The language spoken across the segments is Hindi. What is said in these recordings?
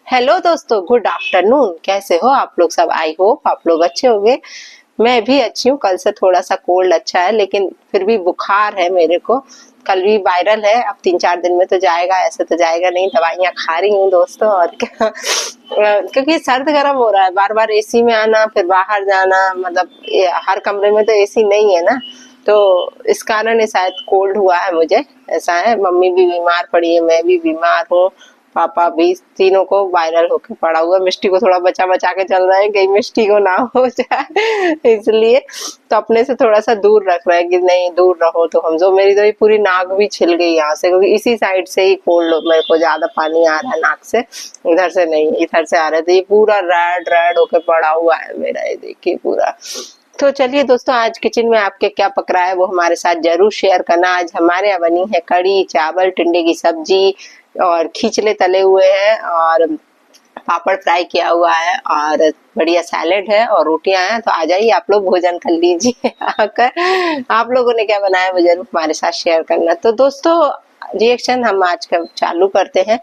हेलो दोस्तों, गुड आफ्टरनून। कैसे हो आप लोग सब? आई होप आप लोग अच्छे होंगे। मैं भी अच्छी हूँ। कल से थोड़ा सा कोल्ड अच्छा है, लेकिन फिर भी बुखार है मेरे को। कल भी वायरल है। अब 3-4 दिन में तो जाएगा, ऐसे तो जाएगा नहीं। दवाइयाँ खा रही हूँ दोस्तों, और क्या क्योंकि सर्द गर्म हो रहा है, बार बार एसी में आना फिर बाहर जाना, मतलब हर कमरे में तो एसी नहीं है ना, तो इस कारण शायद कोल्ड हुआ है मुझे। ऐसा है, मम्मी भी बीमार पड़ी है, मैं भी बीमार हूँ, पापा भी, तीनों को वायरल होके पड़ा हुआ। मिष्टी को थोड़ा बचा बचा के चल रहा है, कहीं मिष्टी को ना हो जाए इसलिए तो अपने से थोड़ा सा दूर रख रहा है कि नहीं दूर रहो। तो हम जो, मेरी तो ये पूरी नाक भी छिल गई यहाँ से, क्योंकि इसी साइड से ही कोल्ड, मेरे को ज्यादा पानी आ रहा है नाक से, इधर से नहीं, इधर से आ रहा है। तो ये पूरा रेड रेड होके पड़ा हुआ है मेरा, ये देखिए पूरा। तो चलिए दोस्तों, आज किचन में आपके क्या पक रहा है वो हमारे साथ जरूर शेयर करना। आज हमारे यहाँ बनी है कड़ी चावल, टिंडे की सब्जी और खींचले तले हुए हैं, और पापड़ फ्राई किया हुआ है, और बढ़िया सैलेड है, और रोटियां हैं। तो आ जाइए आप लोग, भोजन कर लीजिए आकर। आप लोगों ने क्या बनाया वो जरूर हमारे साथ शेयर करना। तो दोस्तों, रिएक्शन हम आज का चालू करते हैं।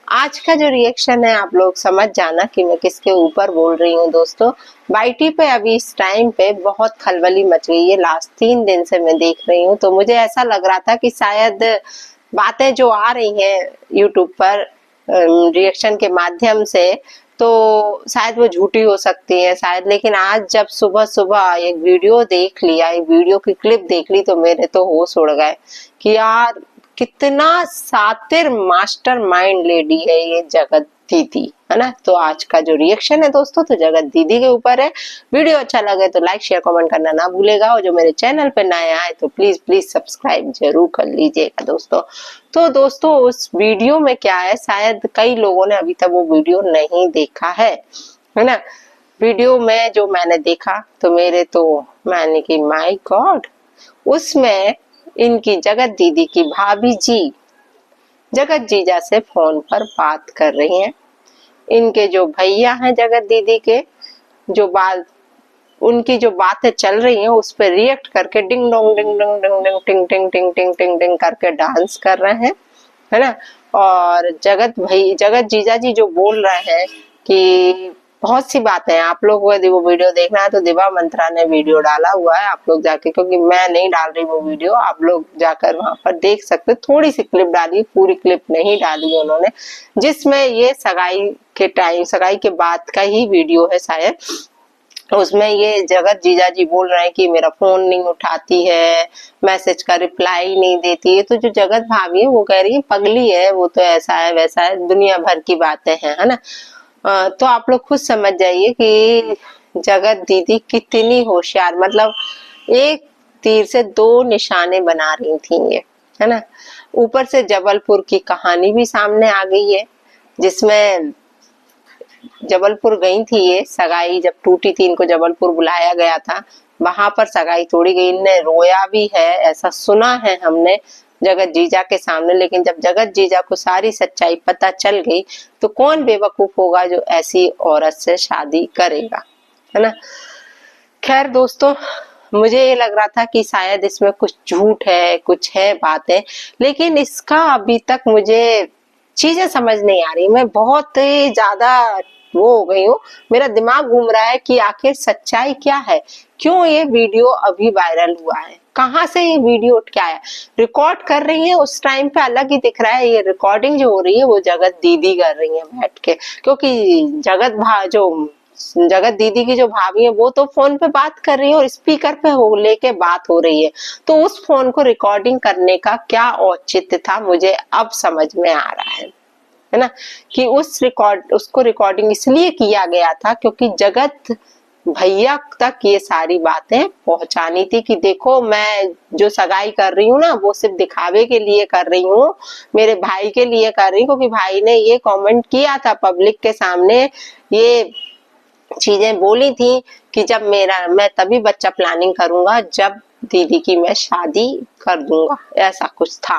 आज का जो रिएक्शन है, आप लोग समझ जाना कि मैं किसके ऊपर बोल रही हूँ दोस्तों। वाईटी पे अभी इस टाइम पे बहुत खलबली मच गई है, लास्ट 3 दिन से मैं देख रही हूँ। तो मुझे ऐसा लग रहा था कि शायद बातें जो आ रही हैं यूट्यूब पर रिएक्शन के माध्यम से, तो शायद वो झूठी हो सकती है शायद। लेकिन आज जब सुबह सुबह एक वीडियो देख लिया, एक वीडियो की क्लिप देख ली, तो मेरे तो होश उड़ गए कि यार कितना सातिर मास्टर माइंड लेडी है ये जगत दीदी, है ना। तो आज का जो रिएक्शन है दोस्तों, तो जगत दीदी के ऊपर है। वीडियो अच्छा लगे तो लाइक शेयर कमेंट करना ना भूलेगा, और जो मेरे चैनल पे नया है तो प्लीज प्लीज सब्सक्राइब जरूर कर लीजिएगा दोस्तों। तो दोस्तों, उस वीडियो में क्या है, शायद कई लोगों ने अभी तक वो वीडियो नहीं देखा है ना। वीडियो में जो मैंने देखा, तो मेरे तो, मैंने की माय गॉड, उसमें इनकी जगत दीदी की भाभी जी जगत जीजा से फोन पर बात कर रही हैं। इनके जो भैया हैं जगत दीदी के, जो बात, उनकी जो बातें चल रही हैं उस पर रिएक्ट करके ding dong ding dong ding डिंग टिंग टिंग टिंग टिंग टिंग टिंग करके डांस कर रहे हैं, है ना। और जगत जीजा जी जो बोल रहे हैं कि बहुत सी बातें हैं। आप लोग को यदि वो वीडियो देखना है तो दिवा मंत्रा ने वीडियो डाला हुआ है, आप लोग जाके, क्योंकि मैं नहीं डाल रही वो वीडियो, आप लोग जाकर वहां पर देख सकते। थोड़ी सी क्लिप डाली, पूरी क्लिप नहीं डाली उन्होंने, जिसमें ये सगाई के टाइम, सगाई के बाद का ही वीडियो है शायद। उसमें ये जगत जीजा जी बोल रहे हैं कि मेरा फोन नहीं उठाती है, मैसेज का रिप्लाई नहीं देती है। तो जो जगत भाभी है वो कह रही है पगली है, वो तो ऐसा है वैसा है, दुनिया भर की बातें हैं, है ना। तो आप लोग खुद समझ जाइए कि जगत दीदी कितनी होशियार, मतलब एक तीर से 2 निशाने बना रही थी ये, है ना। ऊपर से जबलपुर की कहानी भी सामने आ गई है, जिसमें जबलपुर गई थी ये, सगाई जब टूटी थी, इनको जबलपुर बुलाया गया था, वहां पर सगाई तोड़ी गई। इनने रोया भी है, ऐसा सुना है हमने जगत जीजा के सामने। लेकिन जब जगत जीजा को सारी सच्चाई पता चल गई, तो कौन बेवकूफ होगा जो ऐसी औरत से शादी करेगा, है ना। खैर दोस्तों, मुझे ये लग रहा था कि शायद इसमें कुछ झूठ है, कुछ है बातें, लेकिन इसका अभी तक मुझे चीजें समझ नहीं आ रही। मैं बहुत ही ज्यादा वो हो गई हूँ, मेरा दिमाग घूम रहा है कि आखिर सच्चाई क्या है, क्यों ये वीडियो अभी वायरल हुआ है, कहाँ से ये वीडियो उठ के आया। रिकॉर्ड कर रही है उस टाइम पे अलग ही दिख रहा है, ये रिकॉर्डिंग जो हो रही है वो जगत दीदी कर रही है बैठ के, क्योंकि जगत दीदी की जो भाभी है वो तो फोन पे बात कर रही है और स्पीकर पे हो लेके बात हो रही है। तो उस फोन को रिकॉर्डिंग करने का क्या औचित्य था, मुझे अब समझ में आ रहा है ना, कि उसको रिकॉर्डिंग इसलिए किया गया था क्योंकि जगत भैया तक ये सारी बातें पहुंचानी थी कि देखो मैं जो सगाई कर रही हूँ ना, वो सिर्फ दिखावे के लिए कर रही हूँ, मेरे भाई के लिए कर रही हूँ, क्योंकि भाई ने ये कमेंट किया था पब्लिक के सामने, ये चीजें बोली थी कि जब मैं तभी बच्चा प्लानिंग करूंगा जब दीदी की मैं शादी कर दूंगा, ऐसा कुछ था।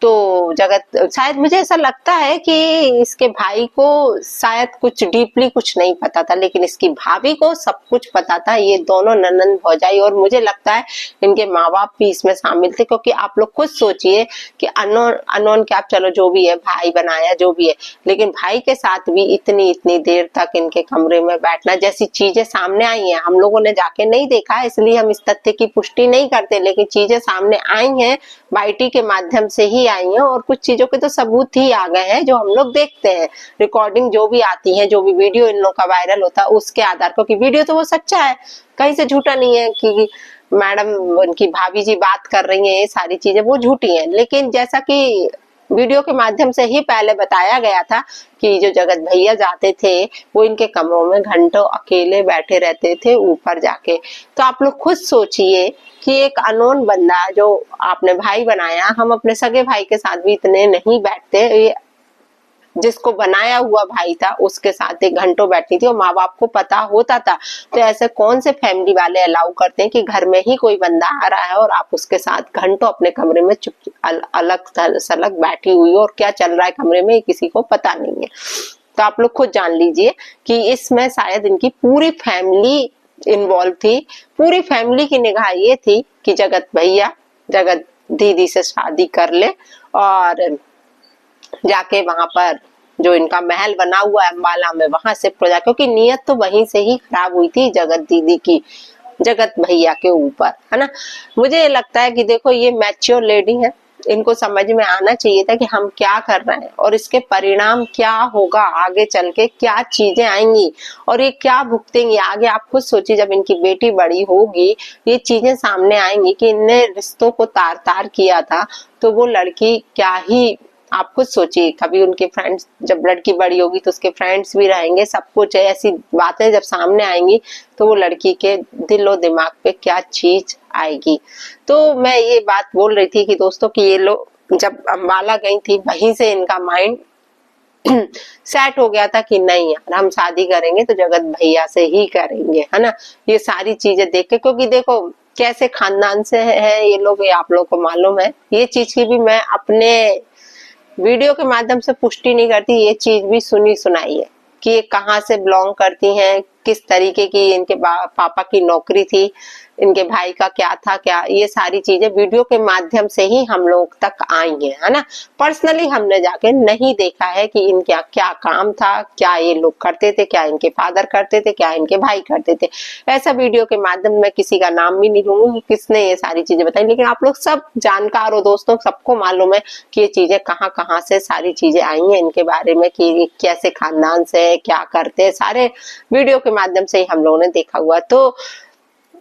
तो जगत शायद मुझे ऐसा लगता है कि इसके भाई को शायद कुछ डीपली कुछ नहीं पता था, लेकिन इसकी भाभी को सब कुछ पता था। ये दोनों ननंद भौजाई, और मुझे लगता है इनके माँ बाप भी इसमें शामिल थे, क्योंकि आप लोग खुद सोचिए कि अननोन क्या, चलो जो भी है भाई बनाया जो भी है, लेकिन भाई के साथ भी इतनी इतनी देर तक इनके कमरे में बैठना, जैसी चीजें सामने आई हैं, हम लोगों ने जाके नहीं देखा इसलिए हम इस तथ्य की पुष्टि नहीं करते, लेकिन चीजें सामने आई हैं वाईटी के माध्यम से ही आई हैं, और कुछ चीजों के तो सबूत ही आ गए हैं जो हम लोग देखते हैं। रिकॉर्डिंग जो भी आती है, जो भी वीडियो इन लोग का वायरल होता है उसके आधार पर, क्योंकि वीडियो तो वो सच्चा है, कहीं से झूठा नहीं है कि मैडम उनकी भाभी जी बात कर रही हैं, ये सारी चीजें वो झूठी हैं। लेकिन जैसा कि वीडियो के माध्यम से ही पहले बताया गया था कि जो जगत भैया जाते थे वो इनके कमरों में घंटों अकेले बैठे रहते थे ऊपर जाके। तो आप लोग खुद सोचिए कि एक अननोन बंदा जो आपने भाई बनाया, हम अपने सगे भाई के साथ भी इतने नहीं बैठते, जिसको बनाया हुआ भाई था उसके साथ एक घंटों बैठती थी, और माँ बाप को पता होता था। तो ऐसे कौन से फैमिली वाले अलाउ करते हैं कि घर में ही कोई बंदा आ रहा है और आप उसके साथ घंटों अपने कमरे में चुप अलग सलग बैठी हुई हो, और क्या चल रहा है कमरे में किसी को पता नहीं है। तो आप लोग खुद जान लीजिए कि इसमें शायद इनकी पूरी फैमिली इन्वॉल्व थी। पूरी फैमिली की निगाह ये थी कि जगत भैया जगत दीदी से शादी कर ले और जाके वहां पर जो इनका महल बना हुआ है अम्बाला में वहां से प्रजा, क्योंकि नीयत तो वहीं से ही खराब हुई थी जगत दीदी की जगत भैया के ऊपर, है ना। मुझे लगता है कि देखो ये मैच्योर लेडी है, इनको समझ में आना चाहिए था कि हम क्या कर रहे हैं और इसके परिणाम क्या होगा, आगे चल के क्या चीजें आएंगी और ये क्या भुगतेंगे आगे। आप खुद सोचिए जब इनकी बेटी बड़ी होगी ये चीजें सामने आएंगी कि इनने रिश्तों को तार तार किया था, तो वो लड़की क्या ही, आप खुद सोचिए। कभी उनके फ्रेंड्स, जब लड़की बड़ी होगी तो उसके फ्रेंड्स भी रहेंगे, सब कुछ है, ऐसी बातें जब सामने आएंगी तो वो लड़की के दिल और दिमाग पे क्या चीज आएगी। तो मैं ये बात बोल रही थी कि दोस्तों कि ये लोग जब अम्बाला गई थी वहीं से इनका माइंड सेट हो गया था कि नहीं यार हम शादी करेंगे तो जगत भैया से ही करेंगे, है ना। ये सारी चीजें देख के, क्योंकि देखो कैसे खानदान से है ये लोग, ये आप लोग को मालूम है। ये चीज की भी मैं अपने वीडियो के माध्यम से पुष्टि नहीं करती, ये चीज भी सुनी सुनाई है कि ये कहाँ से बिलोंग करती हैं, किस तरीके की इनके पापा की नौकरी थी, इनके भाई का क्या था, क्या ये सारी चीजें वीडियो के माध्यम से ही हम लोग तक आई हैं, है ना। पर्सनली हमने जाके नहीं देखा है कि इनका क्या काम था, क्या ये लोग करते थे, क्या इनके फादर करते थे, क्या इनके भाई करते थे। ऐसा वीडियो के माध्यम में किसी का नाम भी नहीं लूंगी कि किसने ये सारी चीजें बताई, लेकिन आप लोग सब जानकार हो दोस्तों, सबको मालूम है कि ये चीजें कहाँ कहाँ से सारी चीजें आई हैं इनके बारे में, कि कैसे खानदान से क्या करते, सारे वीडियो के माध्यम से ही हम लोगों ने देखा हुआ। तो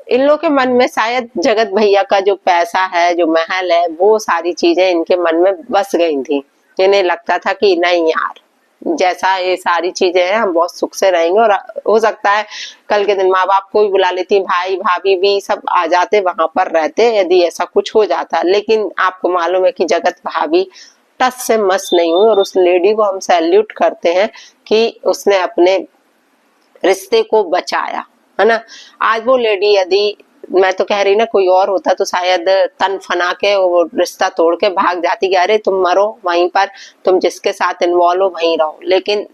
इन लोगों के मन में शायद जगत भैया का जो पैसा है, जो महल है, वो सारी चीजें इनके मन में बस गई थी। इन्हें लगता था कि नहीं यार जैसा ये सारी चीजें हैं हम बहुत सुख से रहेंगे, और हो सकता है कल के दिन माँ बाप को भी बुला लेती, भाई भाभी भी सब आ जाते वहां पर रहते यदि ऐसा कुछ हो जाता। लेकिन आपको मालूम है कि जगत भाभी टस से मस नहीं हुई, और उस लेडी को हम सैल्यूट करते हैं कि उसने अपने रिश्ते को बचाया, है ना। आज वो लेडी, यदि मैं तो कह रही ना कोई और होता तो शायद तन फना के वो रिश्ता तोड़ के भाग जाती कि अरे तुम मरो वहीं पर, तुम जिसके साथ इन्वॉल्व हो वहीं रहो। लेकिन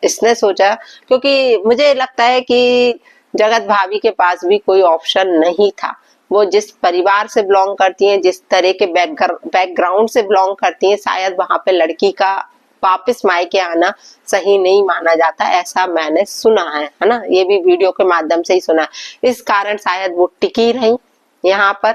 इसने सोचा, क्योंकि मुझे लगता है कि जगत भाभी के पास भी कोई ऑप्शन नहीं था। वो जिस परिवार से बिलोंग करती हैं, जिस तरह के बैकग्राउंड से बिलोंग करती हैं, शायद वहां पे लड़की का वापिस मायके आना सही नहीं माना जाता, ऐसा मैंने सुना है ना। ये भी वीडियो के माध्यम से ही सुना है। इस कारण शायद वो टिकी रही यहाँ पर,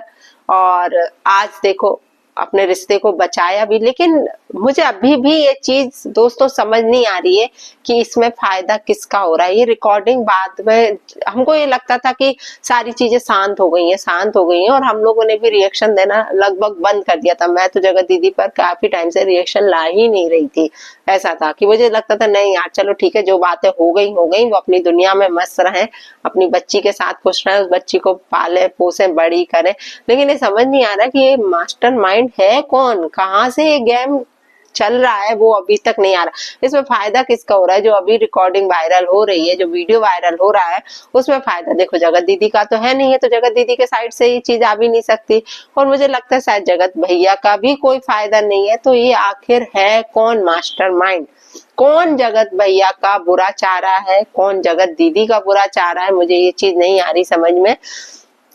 और आज देखो अपने रिश्ते को बचाया भी। लेकिन मुझे अभी भी ये चीज दोस्तों समझ नहीं आ रही है कि इसमें फायदा किसका हो रहा है। ये रिकॉर्डिंग बाद में हमको ये लगता था कि सारी चीजें शांत हो गई हैं, और हम लोगों ने भी रिएक्शन देना लगभग बंद कर दिया था। मैं तो जगत दीदी पर काफी टाइम से रिएक्शन ला ही नहीं रही थी। ऐसा था कि मुझे लगता था नहीं यार चलो ठीक है, जो बातें हो गई वो अपनी दुनिया में मस्त रहें, अपनी बच्ची के साथ खुश रहें, उस बच्ची को पाले पोसे बड़ी करें। लेकिन ये समझ नहीं आ रहा कि ये मास्टरमाइंड है कौन, कहाँ से ये गेम चल रहा है वो अभी तक नहीं आ रहा। इसमें फायदा किसका हो रहा है? जो अभी रिकॉर्डिंग वायरल हो रही है, जो वीडियो वायरल हो रहा है, उसमें फायदा देखो जगत दीदी का तो है नहीं है, तो जगत दीदी के साइड से ये चीज आ भी नहीं सकती। और मुझे लगता है शायद जगत भैया का भी कोई फायदा नहीं है। तो ये आखिर है कौन मास्टरमाइंड? कौन जगत भैया का बुरा चाह रहा है, कौन जगत दीदी का बुरा चाह रहा है? मुझे ये चीज नहीं आ रही समझ में।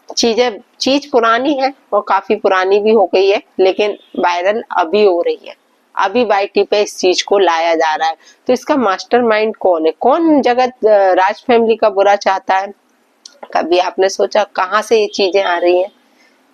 चीज पुरानी है और काफी पुरानी भी हो गई है, लेकिन वायरल अभी हो रही है, अभी वाईटी पे इस चीज को लाया जा रहा है। तो इसका मास्टरमाइंड कौन है? कौन जगत राज फैमिली का बुरा चाहता है? कभी आपने सोचा कहाँ से ये चीजें आ रही हैं?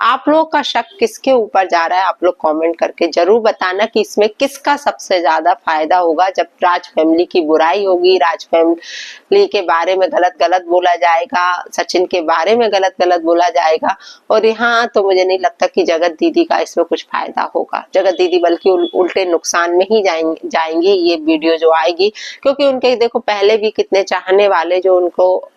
आप लोगों का शक किसके ऊपर जा रहा है? आप लोग कमेंट करके जरूर बताना कि इसमें किसका सबसे ज्यादा फायदा होगा। जब राज फैमिली की बुराई होगी, राज फैमिली के बारे में गलत गलत बोला जाएगा, सचिन के बारे में गलत गलत बोला जाएगा, और यहाँ तो मुझे नहीं लगता कि जगत दीदी का इसमें कुछ फायदा होगा। जगत दीदी बल्कि उल्टे नुकसान में ही जाएंगी ये वीडियो जो आएगी, क्योंकि उनके देखो पहले भी कितने चाहने वाले जो उनको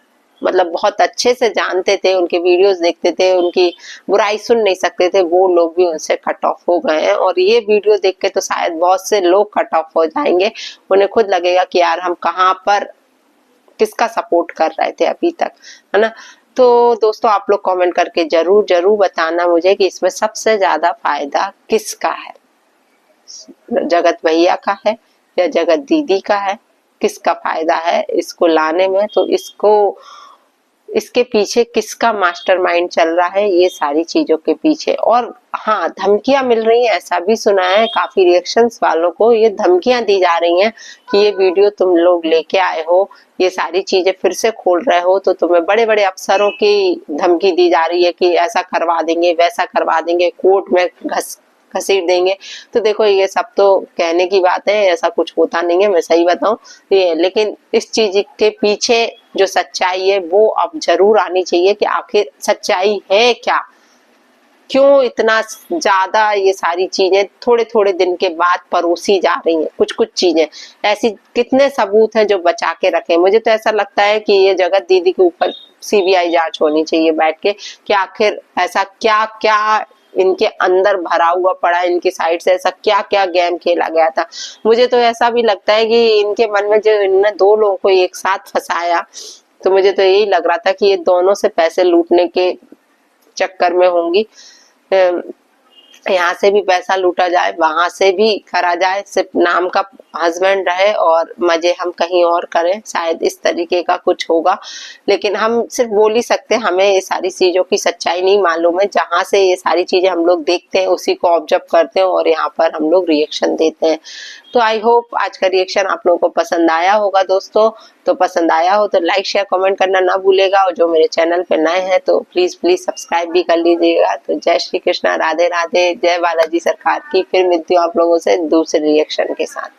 मतलब बहुत अच्छे से जानते थे, उनके वीडियोस देखते थे, उनकी बुराई सुन नहीं सकते थे, वो लोग भी उनसे कट ऑफ हो गए हैं। और ये वीडियो देख के तो शायद बहुत से लोग कट ऑफ हो जाएंगे। उन्हें खुद लगेगा कि यार हम कहाँ पर किसका सपोर्ट कर रहे थे अभी तक, है ना। तो दोस्तों आप लोग कमेंट करके जरूर जरूर बताना मुझे कि इसमें सबसे ज्यादा फायदा किसका है, जगत भैया का है या जगत दीदी का है? किसका फायदा है इसको लाने में? तो इसके पीछे किसका मास्टरमाइंड चल रहा है ये सारी चीजों के पीछे? और हाँ, धमकियां मिल रही हैं, ऐसा भी सुना है काफी रिएक्शंस वालों को, ये धमकियां दी जा रही हैं कि ये वीडियो तुम लोग लेके आए हो, ये सारी चीजें फिर से खोल रहे हो, तो तुम्हें बड़े बड़े अफसरों की धमकी दी जा रही है कि ऐसा करवा देंगे, वैसा करवा देंगे, कोर्ट में घसीट देंगे। तो देखो ये सब तो कहने की बात है, ऐसा कुछ होता नहीं है, मैं सही बताऊं ये। लेकिन इस चीज के पीछे जो सच्चाई है वो अब जरूर आनी चाहिए कि आखिर सच्चाई है क्या, क्यों इतना ज्यादा ये सारी चीजें थोड़े थोड़े दिन के बाद परोसी जा रही हैं। कुछ कुछ चीजें ऐसी, कितने सबूत हैं जो बचा के रखे। मुझे तो ऐसा लगता है कि ये जगत दीदी के ऊपर सीबीआई जांच होनी चाहिए बैठ के, कि आखिर ऐसा क्या क्या इनके अंदर भरा हुआ पड़ा है, इनकी साइड से ऐसा क्या क्या गेम खेला गया था। मुझे तो ऐसा भी लगता है कि इनके मन में जो इन्होंने दो लोगों को एक साथ फंसाया, तो मुझे तो यही लग रहा था कि ये दोनों से पैसे लूटने के चक्कर में होंगी। यहाँ से भी पैसा लूटा जाए, वहां से भी करा जाए, सिर्फ नाम का हस्बैंड रहे और मजे हम कहीं और करें, शायद इस तरीके का कुछ होगा। लेकिन हम सिर्फ बोल ही सकते हैं, हमें ये सारी चीजों की सच्चाई नहीं मालूम है। जहां से ये सारी चीजें हम लोग देखते हैं उसी को ऑब्जर्व करते हैं और यहाँ पर हम लोग रिएक्शन देते हैं। तो आई होप आज का रिएक्शन आप लोगों को पसंद आया होगा दोस्तों। तो पसंद आया हो तो लाइक शेयर कमेंट करना ना भूलेगा, और जो मेरे चैनल पे नए हैं तो प्लीज प्लीज सब्सक्राइब भी कर लीजिएगा। तो जय श्री कृष्णा, राधे राधे, जय बालाजी सरकार की। फिर मिलती हूँ आप लोगों से दूसरे रिएक्शन के साथ।